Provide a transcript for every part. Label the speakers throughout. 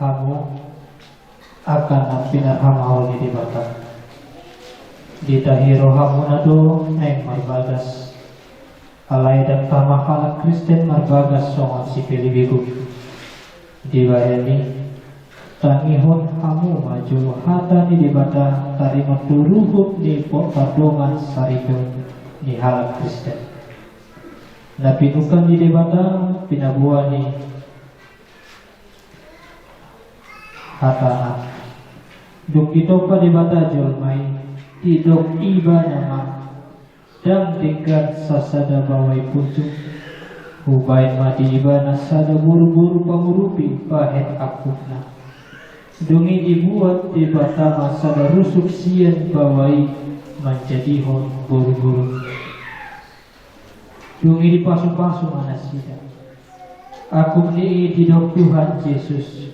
Speaker 1: Hamu akan napinar hamaul di batang di tahiro hamu nado eng marbagas alai dan tamahala Kristen marbagas songan si pilibigu di bayani tangihon hamu maju hata di bata tarima turuhut di pardongan sarito di halak Kristen na pinukan di debata pinabuan ni hata duk ito pa debata jolmay tidok iba nama dam tingkat sasada bawai pucuk hubay mati iba na sada buru-buru pamurupi pahet akupna dungi dibuat debata masada rusuk sian bawai menjadi hon buru-buru dungi dipasu-pasu manasida aku ni tidok Tuhan Yesus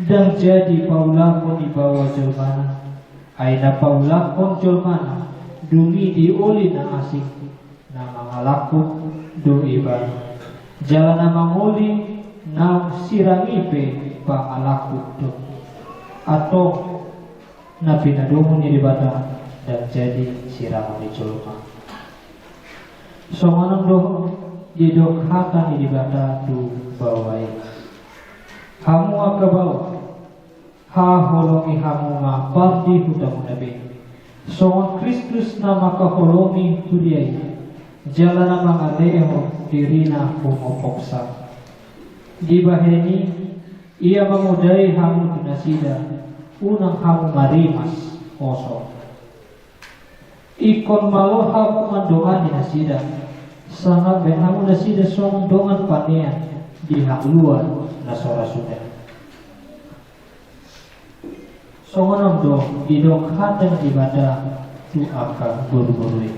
Speaker 1: dan jadi paulakon di bawah jolmana aina paulakon jolmana dungi dioli na asing na mangalakon do iba jalan na mangoli na sirangipe pangalakon do atau na pinadungon ni dibata dan jadi sirang di jolma so manang do didok hata ni dibata du bawai hamu akabaw ha holongi hamu ma pardi hutamu nabi songon Kristus na makaholongi huriyay jalan na mga leho dirina pumopoksa di baheni ia mengudai hamu tunasida unang hamu marimas oso ikon malo hamu mandongan dinasida sangat ben hamu nasida songon dongan panean di hakluan na sora sudah songonom do didok hateng dibada tu aka buru-buru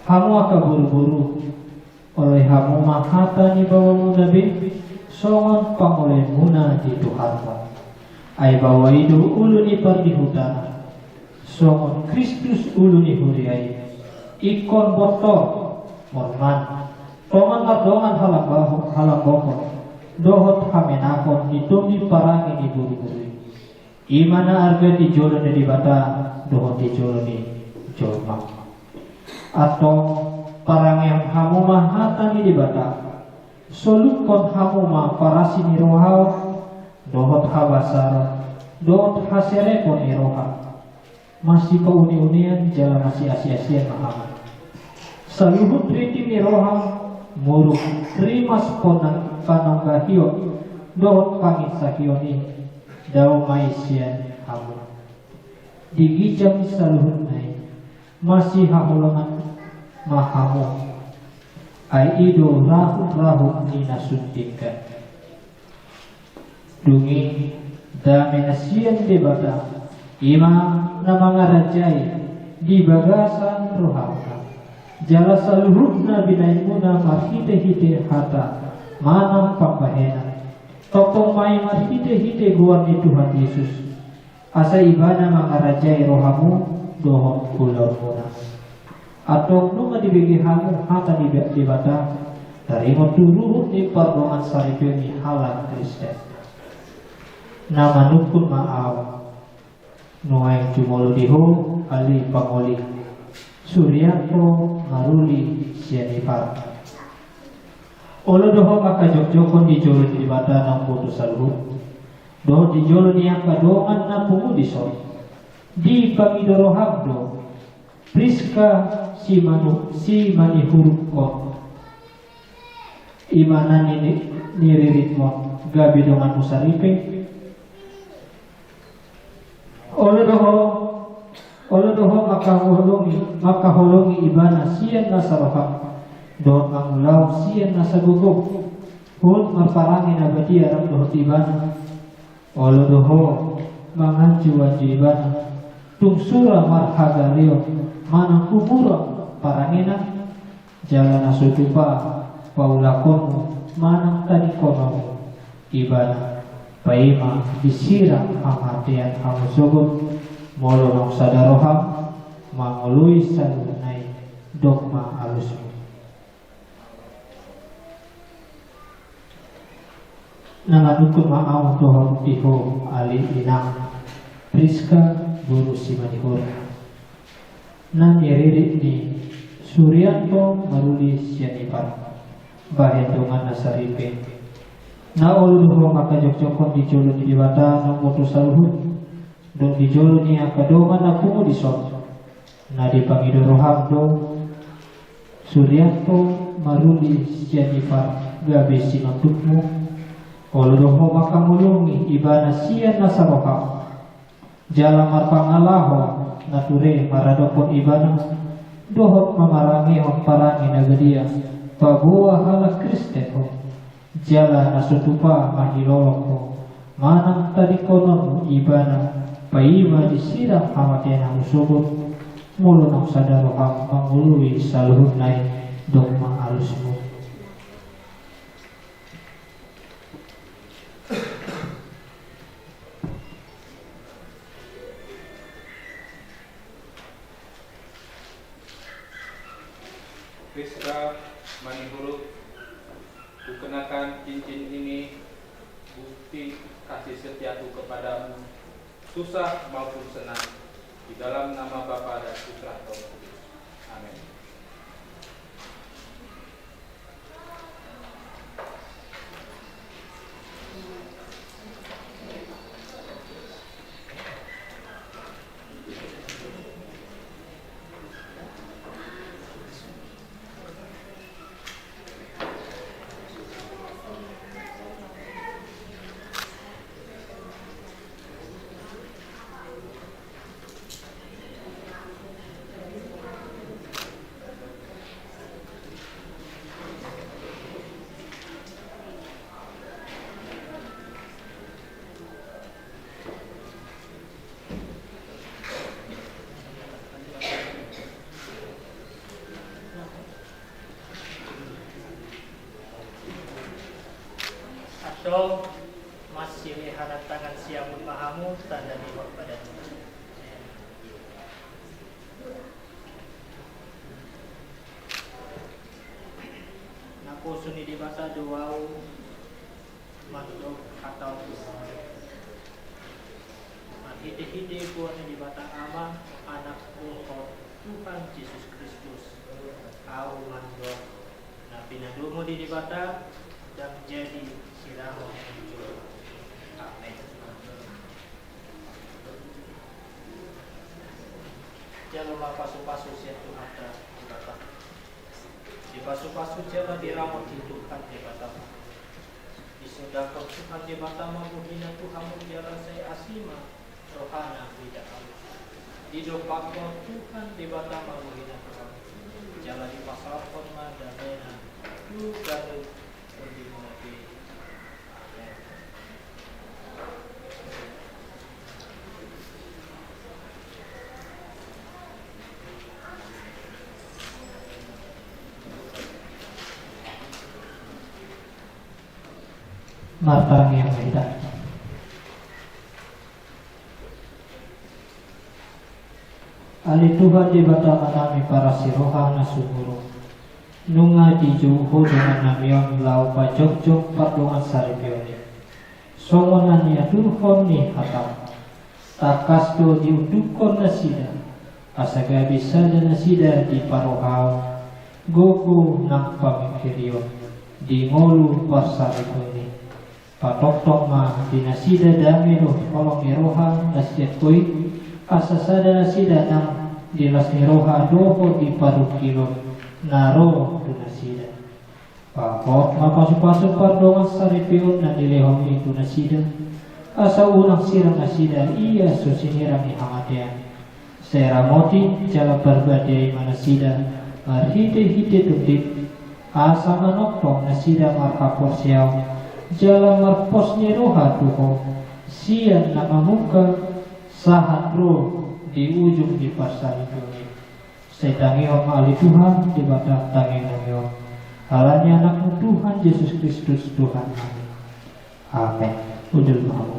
Speaker 1: hamu aka buru-buru oleh hamu mahata ni bawamu nabi songon pangoleh muna di Tuhan ay bawa itu ulu ni pardi hutan songon Kristus ulu ni huriay ikon botol morman tongan ardongan halang bokor dohot hamenakon ditumi parangi di buru-buru imana arga di jolo di bata dohot di jolo di jolma atau parangi yang hamu mahatan di bata solukon hamu ma parasi ni rohau dohot habasar dohot haserekon ni roha masih keuni-unian jalan masih asia-asia maham saluhut riti ni roha muruk rimas ponang panonggahio dohot pangit sakioni daw maisian hamu digijam saluhut nai masih hamulangan mahamu ay ido rahut ni nasuntingkan dungi dami nasian debata ima na mga rajay di bagasan rohaka jala saluhutna binaimuna marhite-hite hata manang pampahena tokong may marhite-hite guwan ni Tuhan Yesus asa ibana mga rajay rohamu dohon kulor muna atau nunga dibigi hamu hata di bata tarimo turuhut ni pardongan saripyo ni halang Kristen nama nukun maaw nuay jumolo diho ali pangoli Suryako maruli sianipar olo doho maka jok-jokon di jolo di bata ng putus saluhut doho di jolo niya kadongan na pumudison di pangidorohabdo priska si manihuruk ko imana niririt mo gabi dongan musaripe olo doho makaholongi ibana siyan na saroha doon ang ulaw siyan na sagugog hun marparangi na batiarang dohot ibana olo doho manganjuan ibana tungsura marhagalio manang kumura parangina jalan asutupa paulakon manang tanikono ibana paima disirang hamatian hamusogot molorong sadaroham mangului salunai dogma alusmu nanganukun maaw dohon iho ali inang Priska guru simanihur nan iririk ni Suryanto maruli sianipar bahendongan nasaripin na uluduho makajok-jokon di jolo di bata ng mutu saluhun don di jolo ni akadongan na pungo di son na di pangidoroham do Suryanto maruli sianipar gabe sinotupmu uluduho makamulungi ibana sian nasaroham jala marpangalaho nature maradopon ibana dohot mamarangi hon parangi nagadia pabuah hala Kristen ho jala nasutupa mahiloloko manang tadi konon ibana paiba disirang hamatena usubur mulu nang sadaroham mangului saluhun nai dogma alusmu.
Speaker 2: Priska Manihuruk, kukenakan cincin ini bukti kasih setiaku kepadamu, susah maupun senang, di dalam nama Bapa dan Putra dan Roh Kudus. Amin.
Speaker 3: Atau masih lihat tangan siamun mahamu tanda nihok badanmu. Naku suni di basa duau mandok atau hide-hide kuana di bata ama anak Tuhan Tuhan Yesus Kristus au mandok na pinadumo di bata dan jadi siramo muncul. Amin. Jangan pasu-pasu siya Tuhan di bata. Di pasu-pasu jangan diramot di Tuhan di bata. Disudahkan Tuhan di bata mabuhina Tuhan menjara saya asima rohana tidak Allah. Di dopakon Tuhan di bata mabuhina Tuhan. Jangan dipasarkan madamena Tuhan di mengerti. Amin.
Speaker 1: Martang yang tidak Ali Tuhan di bata manami para siroha nasumuro nunga di juho dengan namion lau pajok-jok pardongan saripioni songonan ya Tuhan ni hatam takas do diudukon nasida asaga bisa dan nasida di parohau gogo nang pamikirion di ngolu parsaripioni patok-tok mah di nasida dami do kolong iroha nasiat koi asasada nasida nang di las iroha doho di parukilo naro tunasida pakot mapasuk-pasuk pardongan saripion na dilehong itu nasida asa unang sirang nasida iya susinirang ihamatean seramoti jala berbadai manasida marhide-hide tundip asa manoktong nasida marhapor siaw jala marposnya roha tuho sian nama muka sahat roh di ujung di pasar itu sedangi om ali Tuhan di badak tangi namiom halanya anakmu Tuhan Yesus Kristus Tuhan kami. Amin. Udul mahu.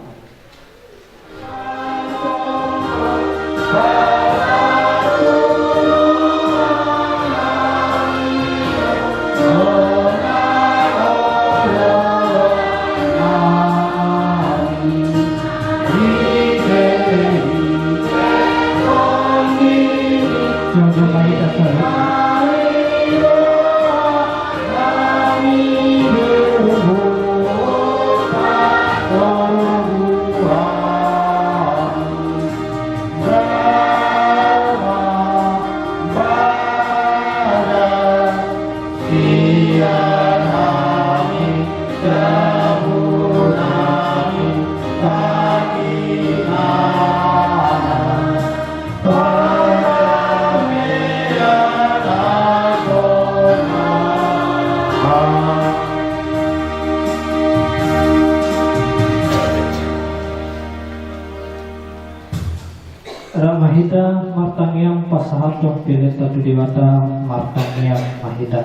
Speaker 1: Ramahita martangiang pasahato pileta dudewata martangiang mahita.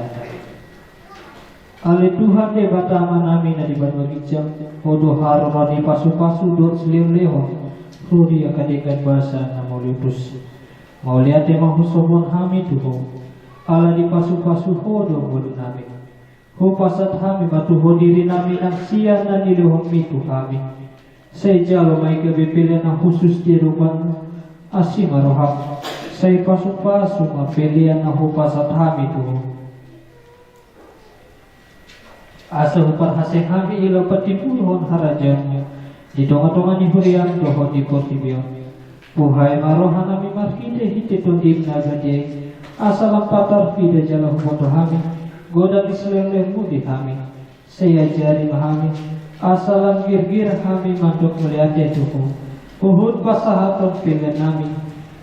Speaker 1: Ale Tuhan debata manami na di banwagijam hodo harorani pasu-pasu dot seliu leho ruri akadegan bahasa na mauliutus mauliate mahusobon hami tuho ala di pasu-pasu hodo bodo nami ho pasat hami batu hodiri nami nang sia na niluhon mitu hami sejalo mai kebepele na khusus di rupan asi maroham say pasu-pasu mapilian na hupasat hami tuho asa hupar haseng hami ilo patipulhon harajannya di tonga-tonga ni hurian doho di portibion puhai marohan nami marhide hite tondim nagade asa lampatar fide jalah moto hami goda diselelehmu di hami saya jari mahami asa langgir-gir hami mandok meliate tuho Uhud pasahaton pilihan nami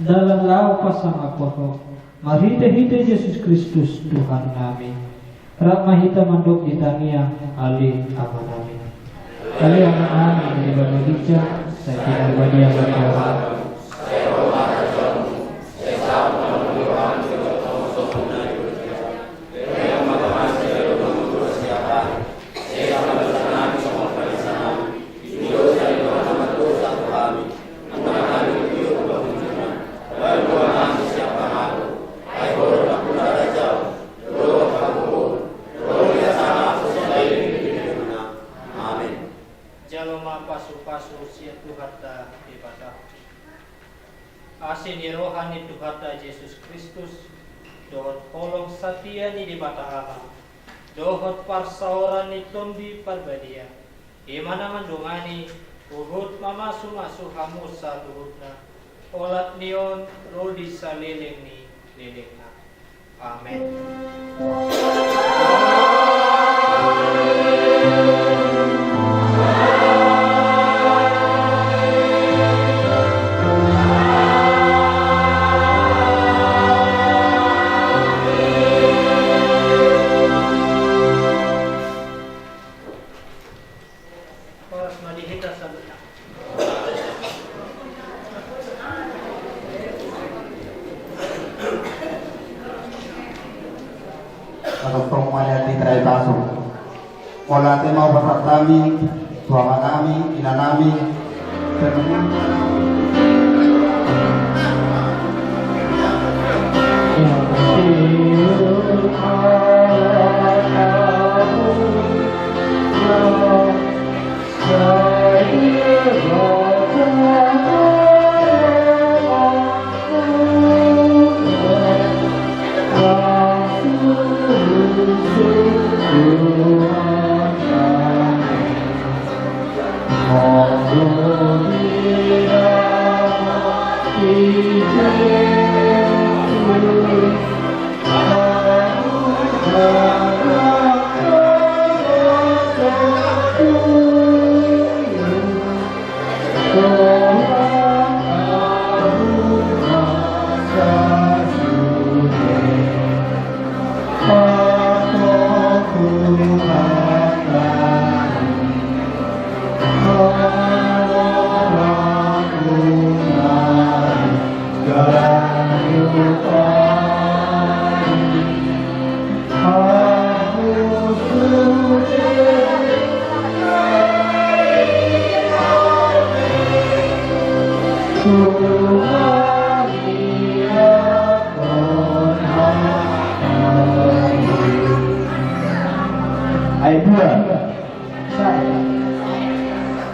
Speaker 1: dalam lau pasang apoho marhite-hite Yesus Kristus Tuhan nami Rahmahita mandok di tania ali aman nami ali aman nami dari bagi hijau saya tidak bagi yang berdoa
Speaker 3: Asini rohani Tuhata Yesus Kristus dohot kolong satiani di mata Allah dohot parsaorani tombi parbadia imana mandungani uhud mamasu-masu hamusa luhutna olat nion rodi saleleng ni lelengna amin.
Speaker 4: Wala te mau basak kami, suama kami, ina kami, ayat 2 Oh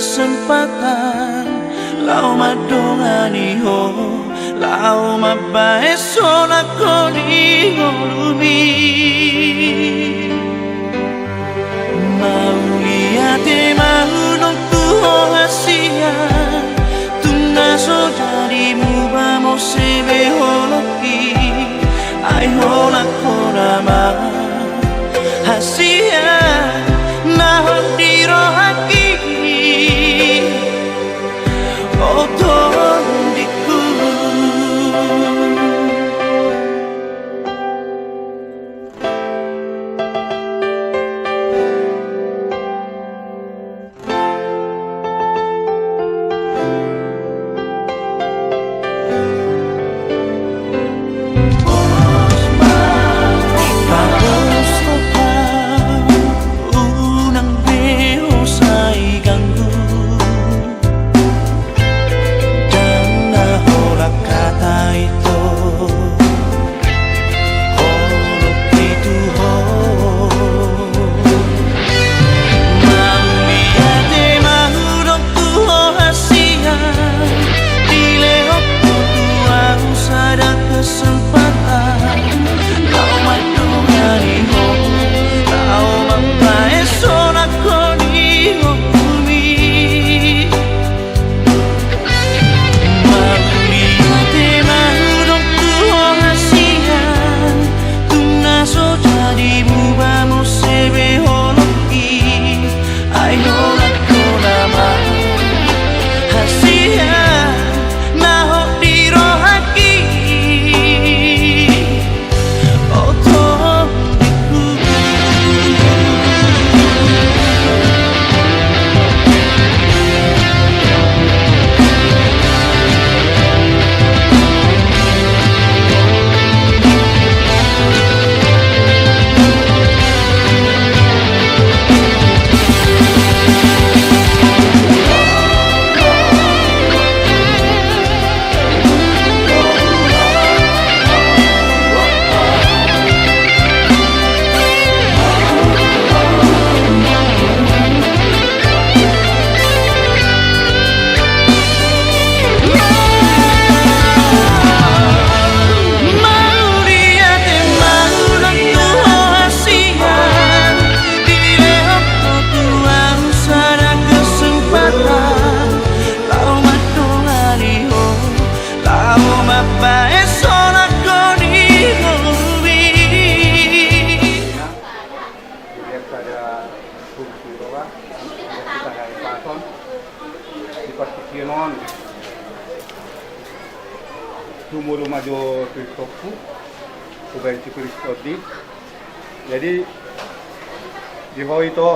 Speaker 5: kesempatan lau madongani ho lau mabae sona koni ngolumi mau liate mau nong tuho hasia tunna so jadimu vamos sebe holoki ai hola korama hasia na hodiro haki otondiku
Speaker 6: Tumulu majo Kristoku, kubenci Kristodi. Jadi di ho itu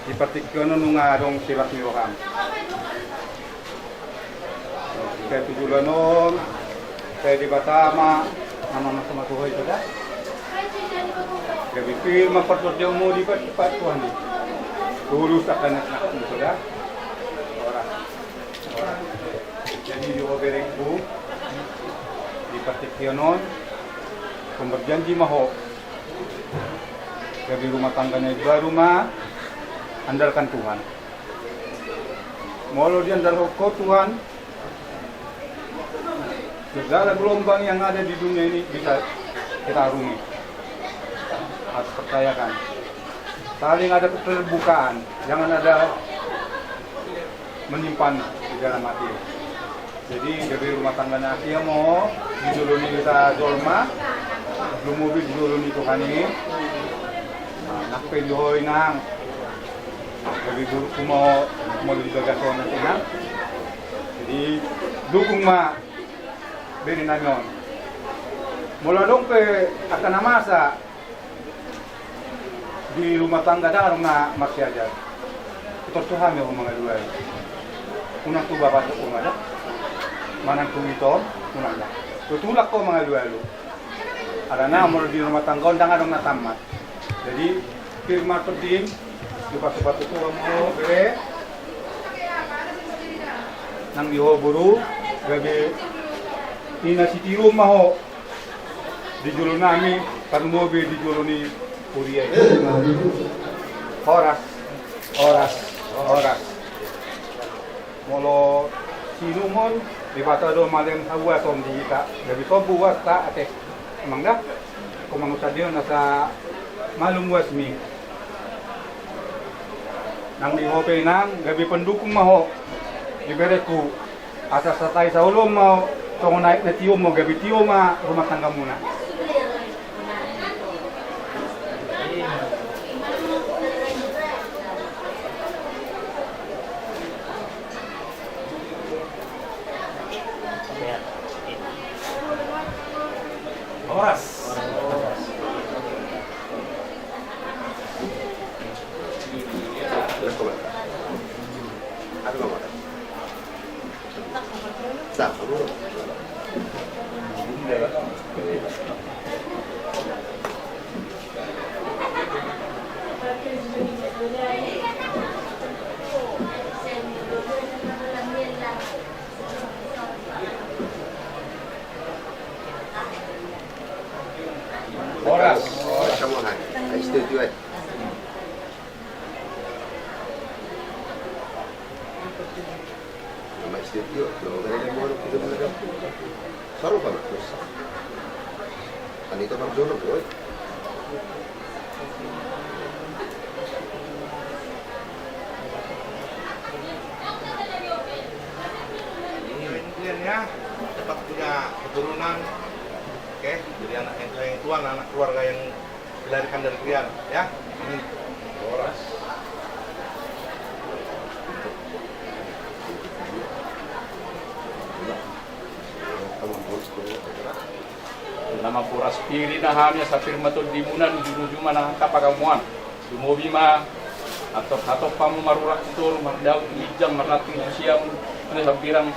Speaker 6: dipertikkan nungadong silat miroham. Saya tujulanon, saya di Batama, nama sama Tuhan itu dah. Jadi film pertolongan mau dipat Tuhan ni. Lulus akan nak itu dah. Orang. Jadi di Oberekku di Patikionon berjanji maho dari rumah tangganya dua rumah andalkan Tuhan. Mau dia andalkan Tuhan, segala gelombang yang ada di dunia ini bisa kita arungi. Harus percayakan. Saling ada keterbukaan, jangan ada menyimpan di dalam hati. Jadi dari rumah tangga dia mau dijuluni kita jolma, belum mobil dijuluni Tuhan ini. Nak penjoy nang, dari dulu mau dijaga Tuhan nanti nang. Jadi dukung ma, beri nanyon. Mula dong pe akan masa di rumah tangga dah na masih aja. Kita Tuhan yang mga dua. Unang tu bapak tu ada. Manang tu itu, unang dah. Tutulak ko mga dua lu. Ada na mo di rumah tangga undang adong na tamat. Jadi firman penting di patu-patu tu mo bere. Nang dihoburu gabe ina si tiru maho di julun nami kan mobil di juluni kuria. Horas Oras. Molo sinumon di bata do malem hawa tom di ta. Gabi tom buat ta ate. Emang dah. Kumang usadio nasa malum wasmi. Nang di hope nang gabi pendukung maho. Ibereku asas satai saulom mau tong naik na tiom mo gabi tiom rumah tangga muna.
Speaker 3: Horas.
Speaker 6: Horas.
Speaker 4: Kamu hai. Setuju eh. Nama setuju. Lo ada yang mau kita mengenal. Saru apa terus? Anita Marjono boy.
Speaker 7: Ini Mendian ya, dapat punya keturunan. Oke, jadi anak yang tua, anak keluarga yang dilahirkan dari Krian, ya. Ini Horas.
Speaker 2: Nama Poras Piri na hamya sa firmatul dimunan junuju mana kapagamuan. Dumobi ma atau pamu marurak tur mardau ijam marlating siam ano sabirang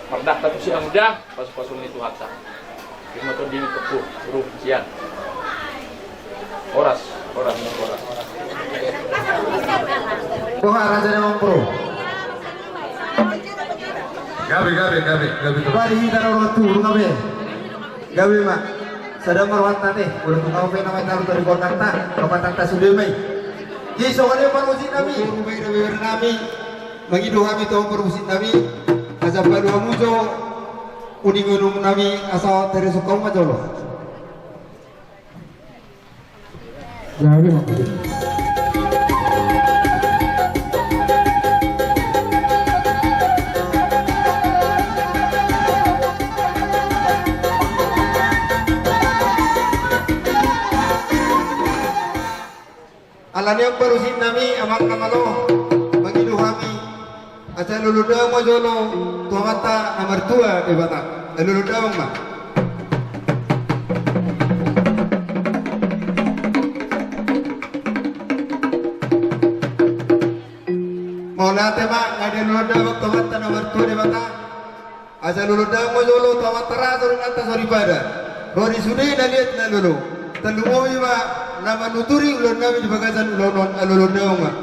Speaker 2: mardah tapi siang udah pas-pasul itu hatta. Firmatul dini tepu huruf sian. Horas.
Speaker 4: Doa raja memang pro.
Speaker 6: Gabi.
Speaker 4: Bari kita orang tu gabe. Gabe mak. Sadam marwata teh, udah kau pe nama taruh dari kontak tak, kapan tak sudah mai. Jadi soalnya permusit kami, rumah kami, bagi doa kami tahu permusit kami, azab baru mujo, uning kami asal dari sokong majolo. Gabe mak. Alam yang berusin nami amak namalo mengidu kami aja luluda mojolo tua mata nomor 2 di bata luluda bang mak mau nate mak ngade luluda bang tua mata nomor 2 di bata aja luluda mojolo tua mata rasul nata sorry pada rodi sudi na lihat na lulu telungowi mak nama nuturi ulun kami di bagasan ulun alulun mak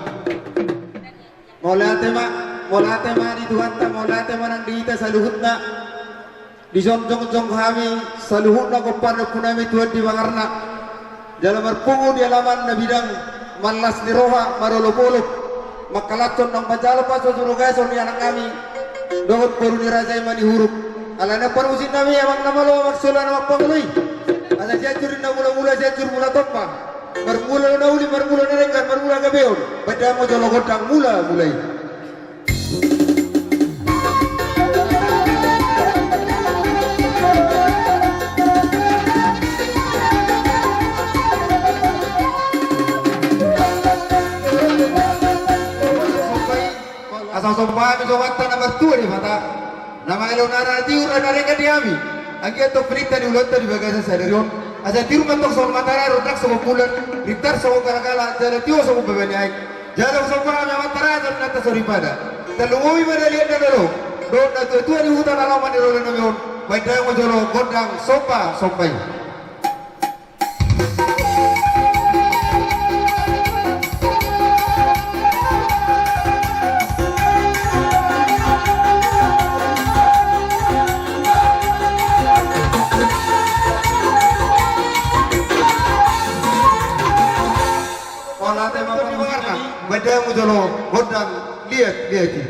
Speaker 4: molate mak di Tuhan ta molate manang diita saluhut na di jong kami saluhut na kopar kunami Tuhan di bangarna dalam berpungu di alaman na bidang malas ni roha marolopolop makalacon ng pajalo pa susurugason ni anak kami dohot koru ni raja mani huruf alana parusin nami amang namalo maksula na magpanguloy asa jajurin na mula jajur mula topa bermula na uli bermula na renggan bermula gabeon pada mo jolo godang mulai asal sopa mi jawatan nomor 2 di mata nama elonara tiur ana renggan di ami agi atau perita di ulat di bagasan sadarion asa tiru mentok soal matara rodak sama bulan ritar sama kala-kala jala tiwa sama bebani aik jala sama matara jala nata sori pada telungowi pada lihat na dulu don na tua di hutan alaman di rola namion baik daya mo jolo gondang sopai Bada mo jolo lihat lihat ini.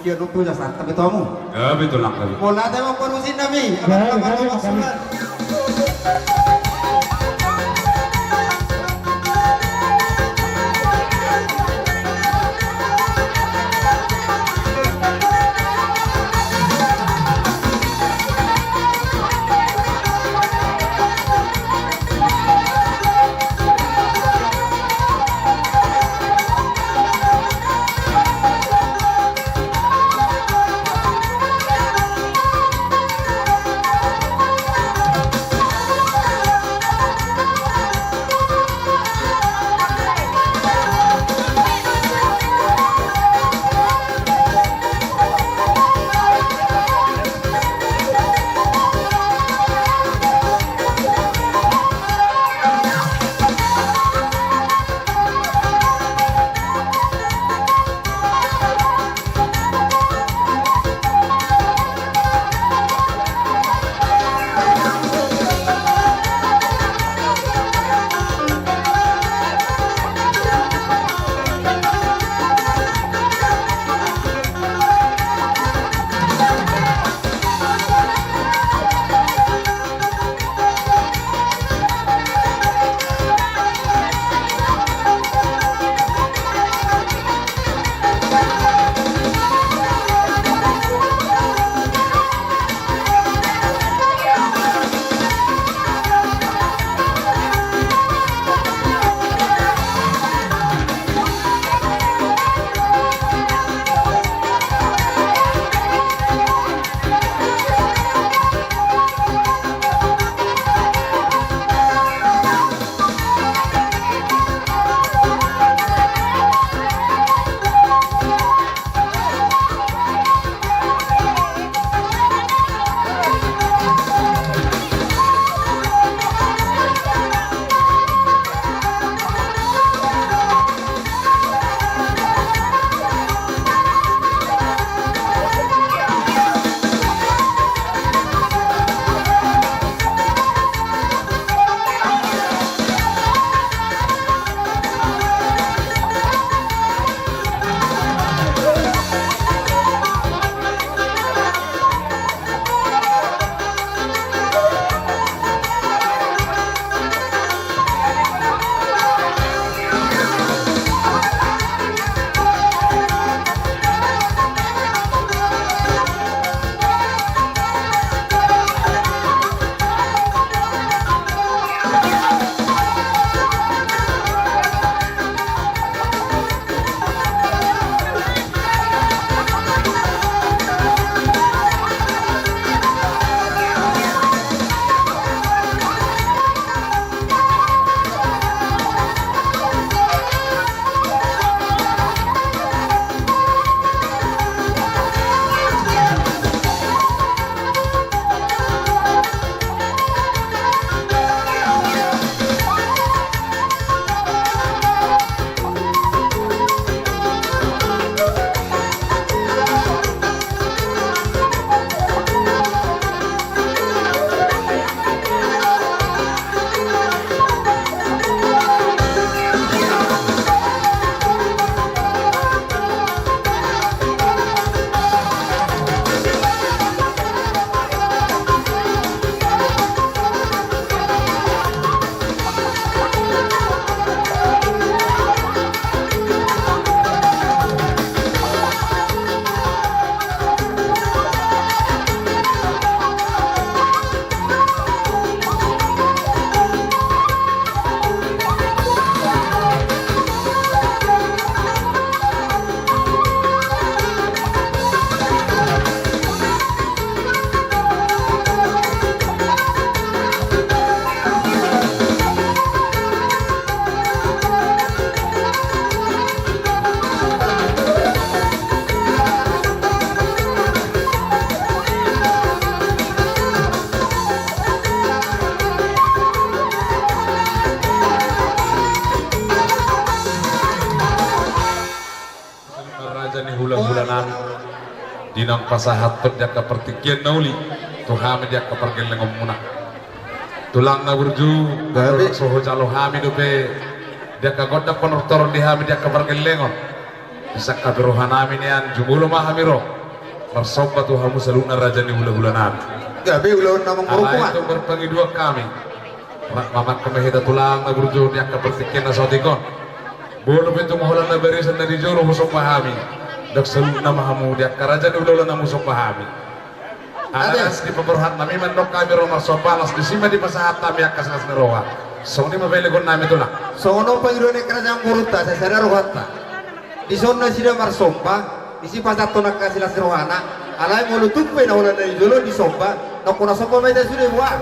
Speaker 4: Sekian rupiah jasa tapi tamu.
Speaker 6: Ya betul nak kali.
Speaker 4: Bola tembak perusin nami.
Speaker 1: Jangan,
Speaker 4: Akan
Speaker 1: jangan,
Speaker 4: maksulan.
Speaker 8: raja ni hula-hula nami dinang pasahat tot dia kepertikian nauli Tuhan dia kepergian lengom muna tulang na burju
Speaker 4: Gabi.
Speaker 8: soho jalo hami dobe dia kagoda penortor di hami dia kepergian lengom bisa kaberohan nami nian jumulo mahamiro marsoba Tuhan musaluna raja ni hula-hula nami
Speaker 4: Gabi ulun namang
Speaker 8: ala
Speaker 4: merupungan.
Speaker 8: itu berpangi dua kami mamat kemehita tulang na burju dia kepertikian na sotikon bolo betu mahulan na barisan na di jolo musok pahami dak selu na mahamu dia karaja ni ulo na musok pahami anas di peberhat nami mandok kami romar sopalas di sima di pasahat nami akas nas neroa so ni mabele gon nami tulang
Speaker 4: Sono pangirone kerajaan Muruta saya sadar rohata. Di zona sida marsompa, isi pasar tonak kasilas rohana, alai mulutuk pe na ulan dari dulu di sompa, na kuna sompa mai da sudah buat.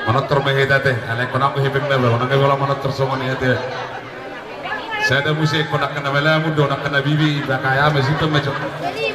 Speaker 8: Manotor mahita teh, alay ko na ko hibig na ba, nang wala manotor sa mga niya saya ada musik ko nak kena mela mudo nak kena bibi bakaya mesito mejo.
Speaker 9: Ada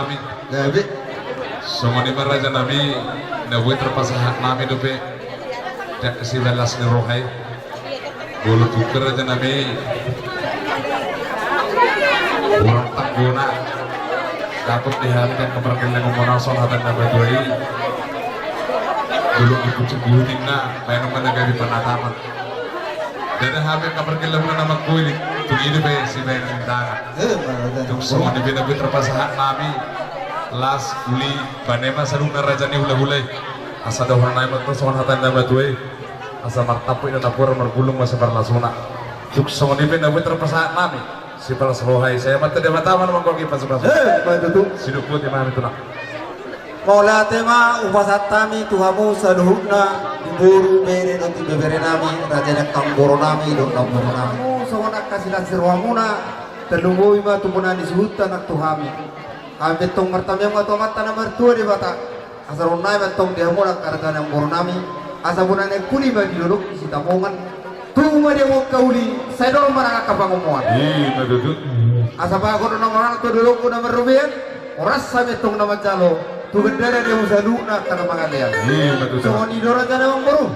Speaker 8: Hami.
Speaker 4: Gabi.
Speaker 8: Semua ni raja Nabi nabuat terpasah Nabi dope. Tak kasih balas ni rohai. Bolu tukar raja Nabi. Orang tak guna. Dapat dihantar keberkan yang memonasol hatan Nabi Doi. Dulu ikut sebutin na, main mana gari penataman. Dan hampir keberkan lagu nama kuilik. Tunggu be si main minta. Tung semua ni bina terpasah Nabi. Las uli banema saruna raja ni hula-hulai. Asa dah orang naik betul soal hatan Nabi Doi. Asa martapu ina napur margulung masa parlasuna. Tung semua ni bina terpasah Nabi. Si palas rohai saya mata dia mataman mangkoki pas-pas.
Speaker 4: Betul.
Speaker 8: Siduput imam itu nak.
Speaker 4: Maula tema upasatami tuhamu saluhuna diburu bere nanti bebere nami raja nak tanggoro nami dok tanggoro nami. Sawana kasilah sirwamuna terlunggu ima tumuna disuhutan nak tuhami. Kami betong mertamnya atau mata nomor 2 di bata. Asal unai betong dia mula karena yang goro nami. Asal bunan yang kuli bagi duduk isi tamongan. Tunggu dia mau kauli, saya dorong marah kapang ngomongan.
Speaker 8: Betul.
Speaker 4: Asal bago nong orang tu duduk kuna merubian, oras sampai tung nama calo. Tu gendera dia usah luna karena mangalian.
Speaker 8: Betul.
Speaker 4: So ni dora jana mang baru.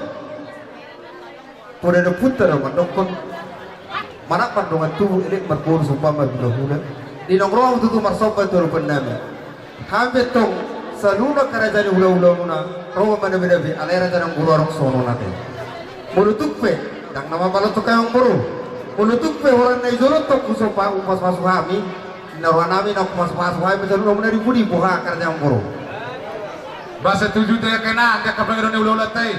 Speaker 4: Pada ada putar orang dokon. Mana pandongan tu elik berpur sumpah berbila-bila. Di nongkrong tu marsopa tu rupan nami. Hampir tung saluna kerajaan hula-hula muna. Roh mana beda-beda. Alera jana guru orang sono nate. Menutup pe. Yang nama balot tu kayong buru, menutup pe orang na izolot tu kusopa upas masuk kami, naruhan namin nak upas masuk kami betul betul mana dibudi buha kerja yang buru.
Speaker 8: Bahasa tujuh tu ya kena, dia kapan orang ulat tay.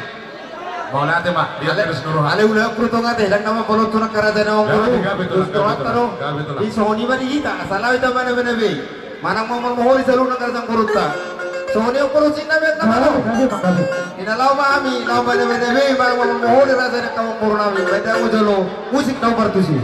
Speaker 8: Mau lihat mah, dia terus nuruh.
Speaker 4: Ale ulah perutong ate, yang nama balot tu nak kerja yang buru. Terus taruh, di Sony mana kita, salah itu mana mana be, mana mau mohori selalu nak kerja yang buru ta. Sony aku lusin nabi nama lo. Ina lawa kami, lawa mana be, mana mau mohori rasa nak kamu buru nabi. Beda aku jolo, musik tahu bertusi.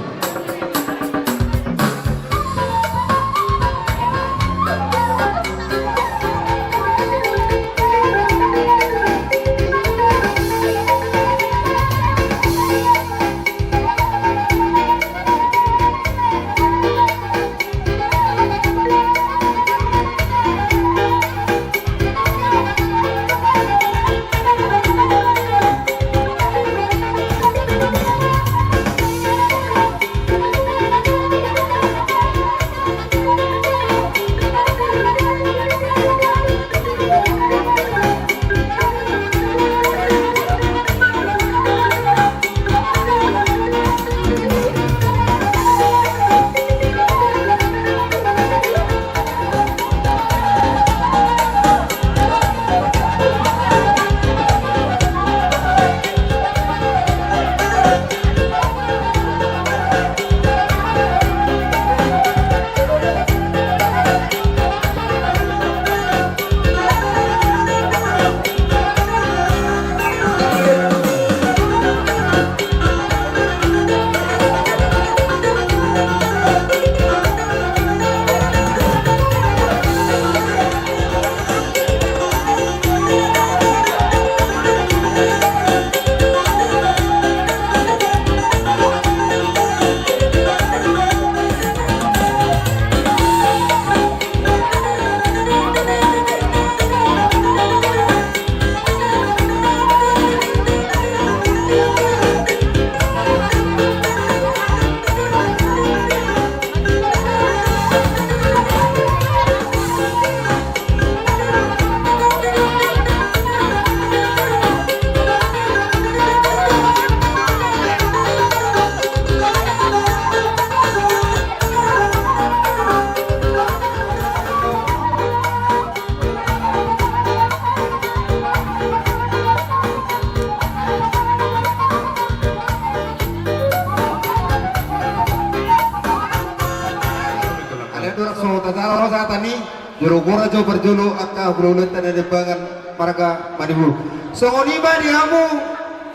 Speaker 4: Jurugura jo berjulu akka berulang tanah depangan marga manihur. Songoni bani hamu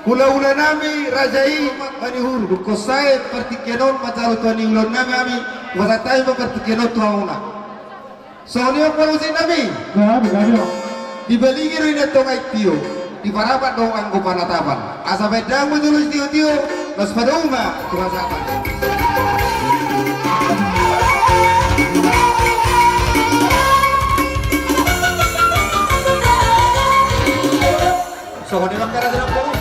Speaker 4: hula-hula nami rajai manihur dukosai partikenon macaru tuani ulon nami ami wasatai partikenon tuauna. Songoni apa usin nami? Dibeli ina tongai tio di parapat dong anggo panatapan. Asa bedang menjulus tio-tio mas padoma tuasapan. Sohoni makara dalam baru.